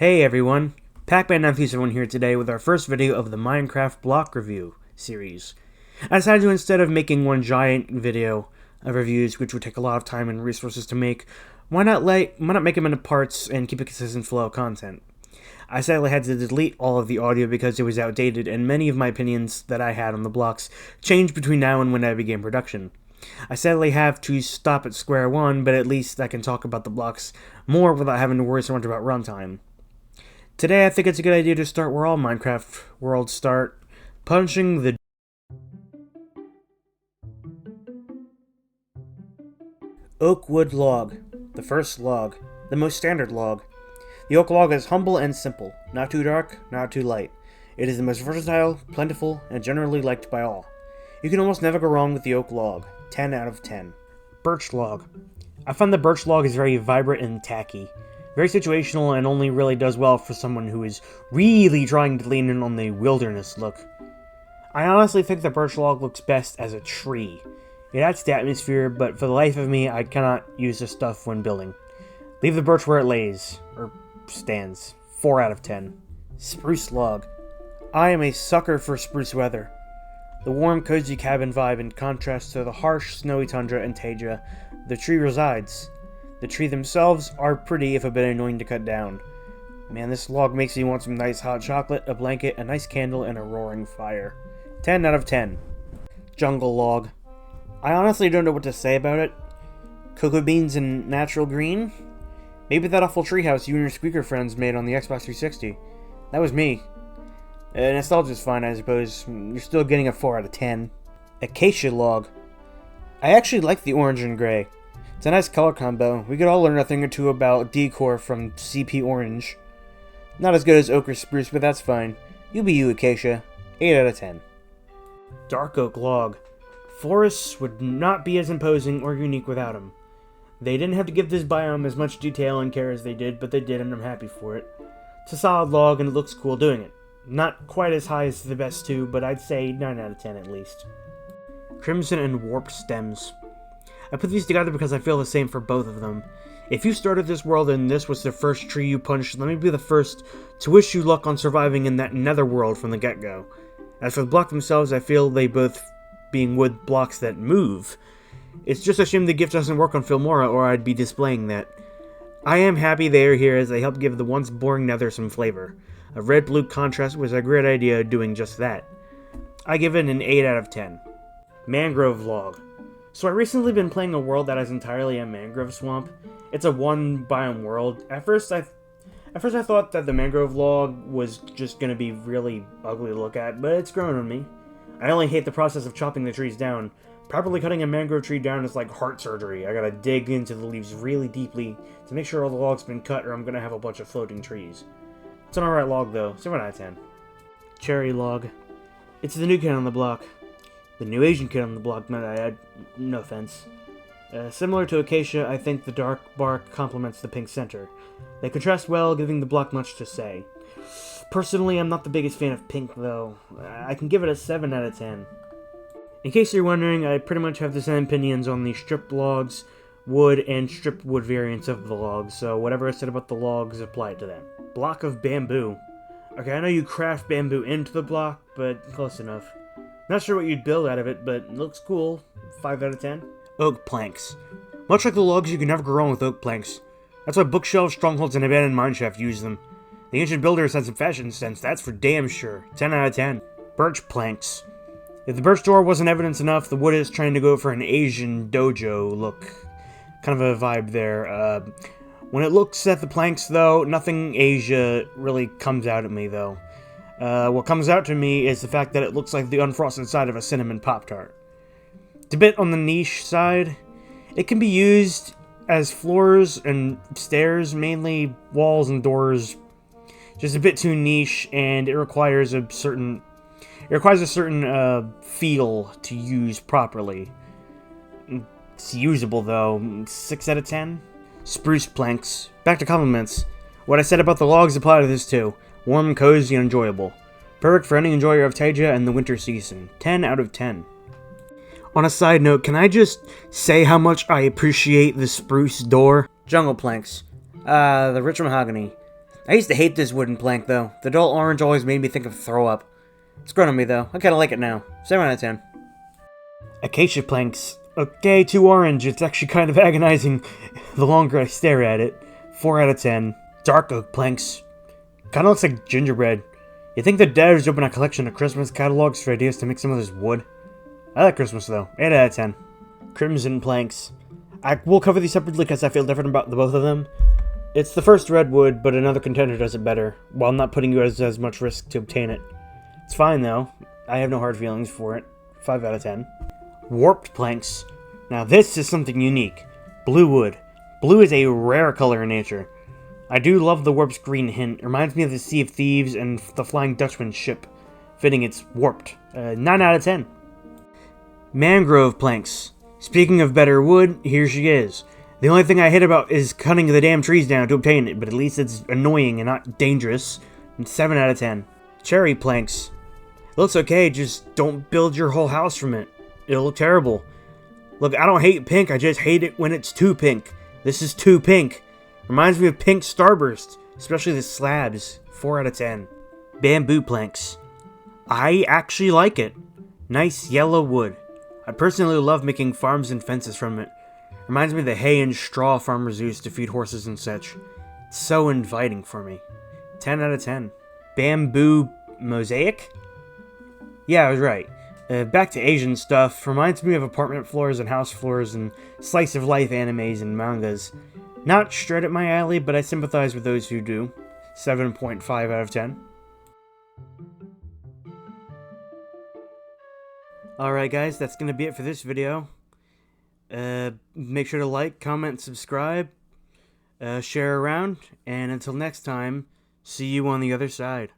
Hey everyone, Pac-Man937 here today with our first video of the Minecraft block review series. I decided to, instead of making one giant video of reviews, which would take a lot of time and resources to make, why not make them into parts and keep a consistent flow of content? I sadly had to delete all of the audio because it was outdated, and many of my opinions that I had on the blocks changed between now and when I began production. I sadly have to stop at square one, but at least I can talk about the blocks more without having to worry so much about runtime. Today I think it's a good idea to start where all Minecraft worlds start, punching the oak wood log. The first log. The most standard log. The oak log is humble and simple, not too dark, not too light. It is the most versatile, plentiful, and generally liked by all. You can almost never go wrong with the oak log. 10 out of 10. Birch log. I find the birch log is very vibrant and tacky. Very situational and only really does well for someone who is really trying to lean in on the wilderness look. I honestly think the birch log looks best as a tree. It adds to atmosphere, but for the life of me, I cannot use this stuff when building. Leave the birch where it lays, or stands. 4 out of 10. Spruce log. I am a sucker for spruce weather. The warm, cozy cabin vibe in contrast to the harsh, snowy tundra and taiga the tree resides. The tree themselves are pretty if a bit annoying to cut down. Man, this log makes me want some nice hot chocolate, a blanket, a nice candle, and a roaring fire. 10 out of 10. Jungle log. I honestly don't know what to say about it. Cocoa beans and natural green? Maybe that awful treehouse you and your squeaker friends made on the Xbox 360. That was me. Nostalgia's fine, I suppose. You're still getting a 4 out of 10. Acacia log. I actually like the orange and gray. It's a nice color combo. We could all learn a thing or two about decor from CP Orange. Not as good as oak or spruce, but that's fine. You be you, Acacia. 8 out of 10. Dark oak log. Forests would not be as imposing or unique without them. They didn't have to give this biome as much detail and care as they did, but they did, and I'm happy for it. It's a solid log, and it looks cool doing it. Not quite as high as the best two, but I'd say 9 out of 10 at least. Crimson and warped stems. I put these together because I feel the same for both of them. If you started this world and this was the first tree you punched, let me be the first to wish you luck on surviving in that nether world from the get-go. As for the block themselves, I feel they both being wood blocks that move. It's just a shame the gift doesn't work on Filmora, or I'd be displaying that. I am happy they are here as they help give the once boring nether some flavor. A red-blue contrast was a great idea doing just that. I give it an 8 out of 10. Mangrove log. So I recently been playing a world that is entirely a mangrove swamp. It's a one biome world. At first I thought that the mangrove log was just gonna be really ugly to look at, but it's grown on me. I only hate the process of chopping the trees down. Properly cutting a mangrove tree down is like heart surgery. I gotta dig into the leaves really deeply to make sure all the logs been cut, or I'm gonna have a bunch of floating trees. It's an alright log though, 7 out of 10. Cherry log. It's the new kid on the block. The new Asian kid on the block, might I add. No offense. Similar to Acacia, I think the dark bark complements the pink center. They contrast well, giving the block much to say. Personally, I'm not the biggest fan of pink, though. I can give it a 7 out of 10. In case you're wondering, I pretty much have the same opinions on the stripped logs, wood, and stripped wood variants of the logs, so whatever I said about the logs, apply it to them. Block of bamboo. Okay, I know you craft bamboo into the block, but close enough. Not sure what you'd build out of it, but it looks cool. 5 out of 10. Oak planks. Much like the logs, you can never go wrong with oak planks. That's why bookshelves, strongholds, and abandoned mineshaft use them. The ancient builders had some fashion sense, that's for damn sure. 10 out of 10. Birch planks. If the birch door wasn't evidence enough, the wood is trying to go for an Asian dojo look. Kind of a vibe there. When it looks at the planks, though, nothing Asia really comes out at me, though. What comes out to me is the fact that it looks like the unfrosted side of a cinnamon Pop-Tart. It's a bit on the niche side. It can be used as floors and stairs, mainly walls and doors. Just a bit too niche, and it requires a certain feel to use properly. It's usable though. 6 out of 10. Spruce planks. Back to compliments. What I said about the logs apply to this too. Warm, cozy, and enjoyable. Perfect for any enjoyer of taiga and the winter season. 10 out of 10. On a side note, can I just say how much I appreciate the spruce door? Jungle planks. The rich mahogany. I used to hate this wooden plank, though. The dull orange always made me think of throw up. It's grown on me, though. I kinda like it now. 7 out of 10. Acacia planks. Okay, too orange. It's actually kind of agonizing the longer I stare at it. 4 out of 10. Dark oak planks. Kinda looks like gingerbread. You think the devs open a collection of Christmas catalogs for ideas to make some of this wood? I like Christmas, though. 8 out of 10. Crimson planks. I will cover these separately because I feel different about the both of them. It's the first redwood, but another contender does it better, while not putting you as much risk to obtain it. It's fine, though. I have no hard feelings for it. 5 out of 10. Warped planks. Now this is something unique. Blue wood. Blue is a rare color in nature. I do love the warped green hint. It reminds me of the Sea of Thieves and the Flying Dutchman ship. Fitting it's warped. 9 out of 10. Mangrove planks. Speaking of better wood, here she is. The only thing I hate about is cutting the damn trees down to obtain it, but at least it's annoying and not dangerous. 7 out of 10. Cherry planks. It looks okay, just don't build your whole house from it. It'll look terrible. Look, I don't hate pink, I just hate it when it's too pink. This is too pink. Reminds me of pink starburst, especially the slabs. 4 out of 10. Bamboo planks. I actually like it. Nice yellow wood. I personally love making farms and fences from it. Reminds me of the hay and straw farmers used to feed horses and such. It's so inviting for me. 10 out of 10. Bamboo mosaic? Yeah, I was right. Back to Asian stuff. Reminds me of apartment floors and house floors and slice of life animes and mangas. Not straight up my alley, but I sympathize with those who do. 7.5 out of 10. Alright guys, that's going to be it for this video. Make sure to like, comment, subscribe, share around, and until next time, see you on the other side.